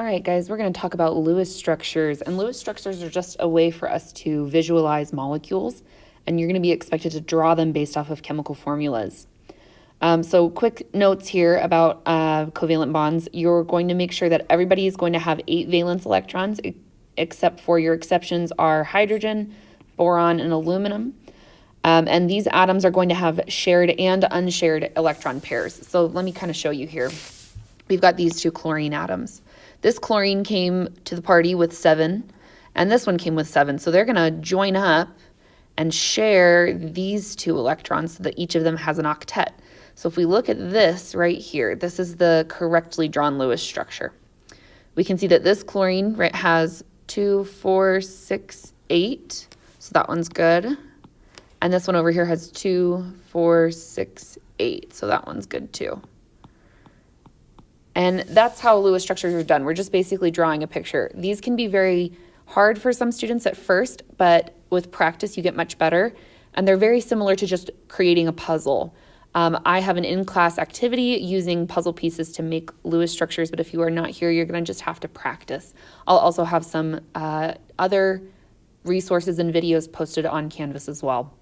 right, guys, we're going to talk about Lewis structures. And Lewis structures are just a way for us to visualize molecules, and you're going to be expected to draw them based off of chemical formulas. So quick notes here about covalent bonds. You're going to make sure that everybody is going to have 8 valence electrons, except for your exceptions are hydrogen, boron, and aluminum. And these atoms are going to have shared and unshared electron pairs. So let me kind of show you here. We've got these 2 chlorine atoms. This chlorine came to the party with 7, and this one came with 7. So they're going to join up and share these 2 electrons so that each of them has an octet. So if we look at this right here, this is the correctly drawn Lewis structure. We can see that this chlorine has 2, 4, 6, 8. So that one's good. And this one over here has 2, 4, 6, 8. So that one's good too. And that's how Lewis structures are done. We're just basically drawing a picture. These can be very hard for some students at first, but with practice you get much better. And they're very similar to just creating a puzzle. I have an in-class activity using puzzle pieces to make Lewis structures, but if you are not here, you're going to just have to practice. I'll also have some other resources and videos posted on Canvas as well.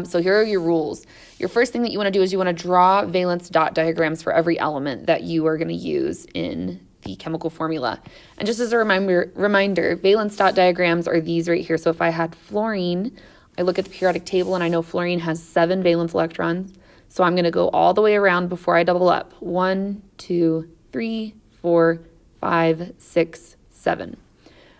So here are your rules. Your first thing that you want to do is you want to draw valence dot diagrams for every element that you are going to use in the chemical formula. And just as a reminder, valence dot diagrams are these right here. So if I had fluorine, I look at the periodic table and I know fluorine has 7 valence electrons. So I'm going to go all the way around before I double up. 1, 2, 3, 4, 5, 6, 7.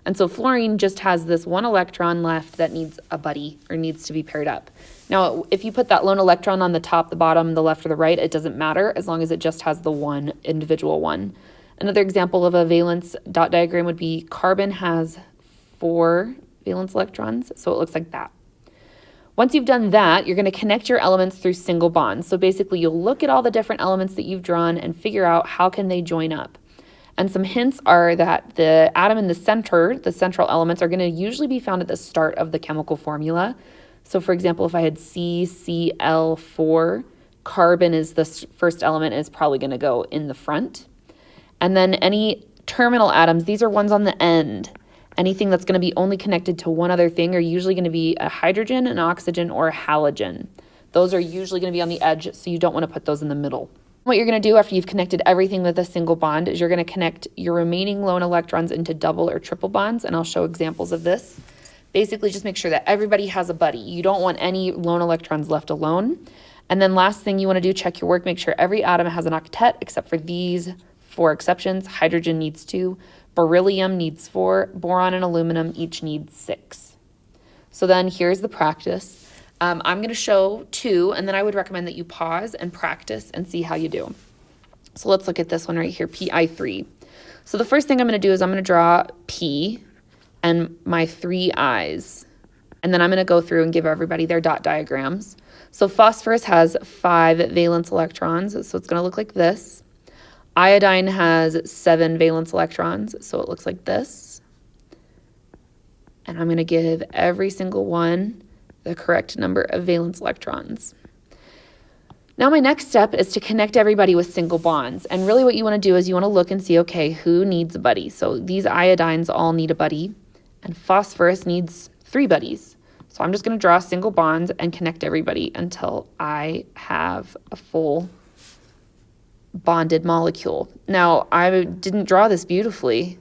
And so fluorine just has this 1 electron left that needs a buddy or needs to be paired up. Now, if you put that lone electron on the top, the bottom, the left, or the right, it doesn't matter as long as it just has the 1 individual one. Another example of a valence dot diagram would be carbon has 4 valence electrons, so it looks like that. Once you've done that, you're going to connect your elements through single bonds. So basically, you'll look at all the different elements that you've drawn and figure out how can they join up. And some hints are that the atom in the center, the central elements, are going to usually be found at the start of the chemical formula. So for example, if I had CCl4, carbon is the first element, is probably going to go in the front. And then any terminal atoms, these are ones on the end. Anything that's going to be only connected to one other thing are usually going to be a hydrogen, an oxygen, or a halogen. Those are usually going to be on the edge, so you don't want to put those in the middle. What you're going to do after you've connected everything with a single bond is you're going to connect your remaining lone electrons into double or triple bonds, and I'll show examples of this. Basically, just make sure that everybody has a buddy. You don't want any lone electrons left alone. And then last thing you want to do, check your work, make sure every atom has an octet except for these 4 exceptions. Hydrogen needs 2, beryllium needs 4, boron and aluminum each need 6. So then here's the practice. I'm going to show 2, and then I would recommend that you pause and practice and see how you do. So let's look at this one right here, Pi3. So the first thing I'm going to do is I'm going to draw P and my 3 I's. And then I'm going to go through and give everybody their dot diagrams. So phosphorus has 5 valence electrons, so it's going to look like this. Iodine has 7 valence electrons, so it looks like this. And I'm going to give every single one the correct number of valence electrons. Now my next step is to connect everybody with single bonds. And really what you want to do is you want to look and see, okay, who needs a buddy? So these iodines all need a buddy, and phosphorus needs 3 buddies. So I'm just going to draw single bonds and connect everybody until I have a full bonded molecule. Now, I didn't draw this beautifully,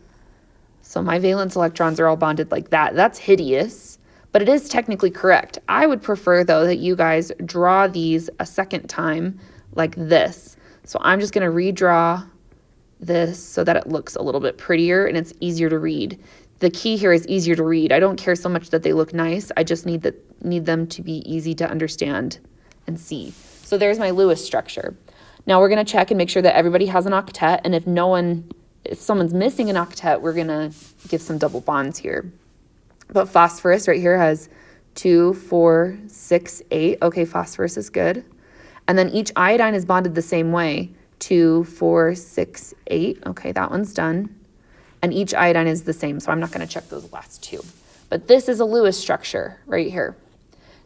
so my valence electrons are all bonded like that. That's hideous, but it is technically correct. I would prefer, though, that you guys draw these a second time like this. So I'm just going to redraw this so that it looks a little bit prettier and it's easier to read. The key here is easier to read. I don't care so much that they look nice. I just need them to be easy to understand and see. So there's my Lewis structure. Now we're going to check and make sure that everybody has an octet, and if someone's missing an octet, we're going to give some double bonds here. But phosphorus right here has 2, 4, 6, 8. Okay, phosphorus is good. And then each iodine is bonded the same way. 2, 4, 6, 8. Okay, that one's done. And each iodine is the same, so I'm not going to check those last 2. But this is a Lewis structure right here.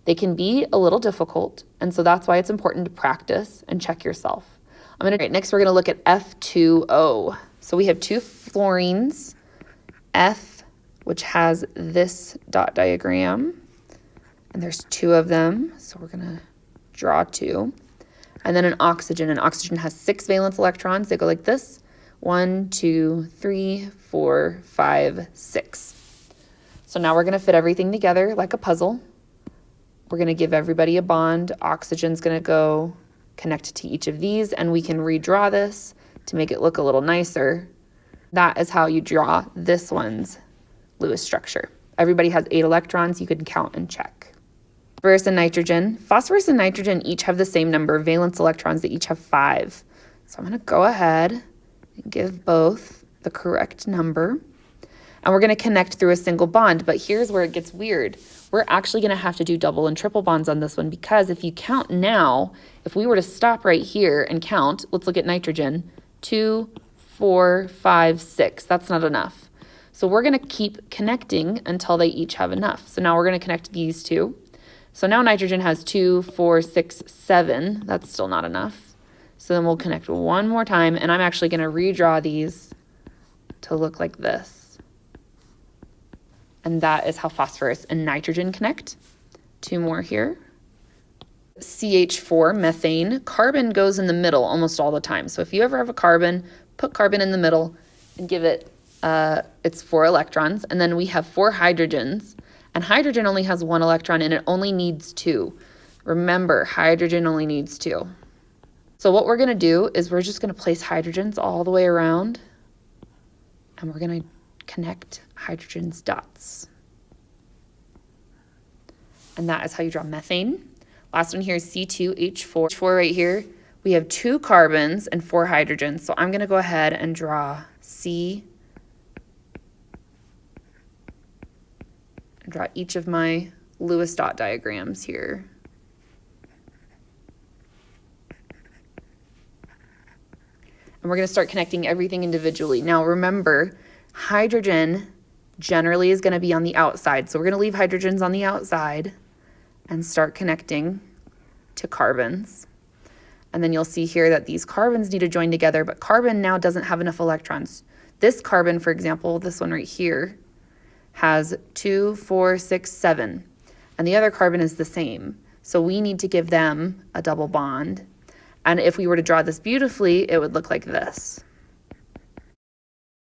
They can be a little difficult, and so that's why it's important to practice and check yourself. Next we're going to look at F2O. So we have 2 fluorines, F, which has this dot diagram, and there's 2 of them, so we're gonna draw 2. And then an oxygen has 6 valence electrons. They go like this, 1, 2, 3, 4, 5, 6. So now we're gonna fit everything together like a puzzle. We're gonna give everybody a bond. Oxygen's gonna go connect to each of these, and we can redraw this to make it look a little nicer. That is how you draw this one's Lewis structure. Everybody has 8 electrons. You can count and check. Phosphorus and nitrogen each have the same number of valence electrons. They each have 5. So I'm going to go ahead and give both the correct number. And we're going to connect through a single bond. But here's where it gets weird. We're actually going to have to do double and triple bonds on this one, because if you count now, if we were to stop right here and count, let's look at nitrogen, 2, 4, 5, 6. That's not enough. So we're going to keep connecting until they each have enough. So now we're going to connect these 2. So now nitrogen has 2, 4, 6, 7. That's still not enough. So then we'll connect one more time, and I'm actually going to redraw these to look like this. And that is how phosphorus and nitrogen connect. 2 more here. CH4, methane. Carbon goes in the middle almost all the time. So if you ever have a carbon, put carbon in the middle and give it its 4 electrons. And then we have 4 hydrogens. And hydrogen only has 1 electron, and it only needs 2. Remember, hydrogen only needs 2. So what we're going to do is we're just going to place hydrogens all the way around, and we're going to connect hydrogen's dots. And that is how you draw methane. Last one here is C2H4. H4 right here, we have 2 carbons and 4 hydrogens. So I'm going to go ahead and draw C. Draw each of my Lewis dot diagrams here. And we're going to start connecting everything individually. Now remember, hydrogen generally is going to be on the outside. So we're going to leave hydrogens on the outside and start connecting to carbons. And then you'll see here that these carbons need to join together, but carbon now doesn't have enough electrons. This carbon, for example, this one right here, has 2, 4, 6, 7, and the other carbon is the same. So we need to give them a double bond. And if we were to draw this beautifully, it would look like this.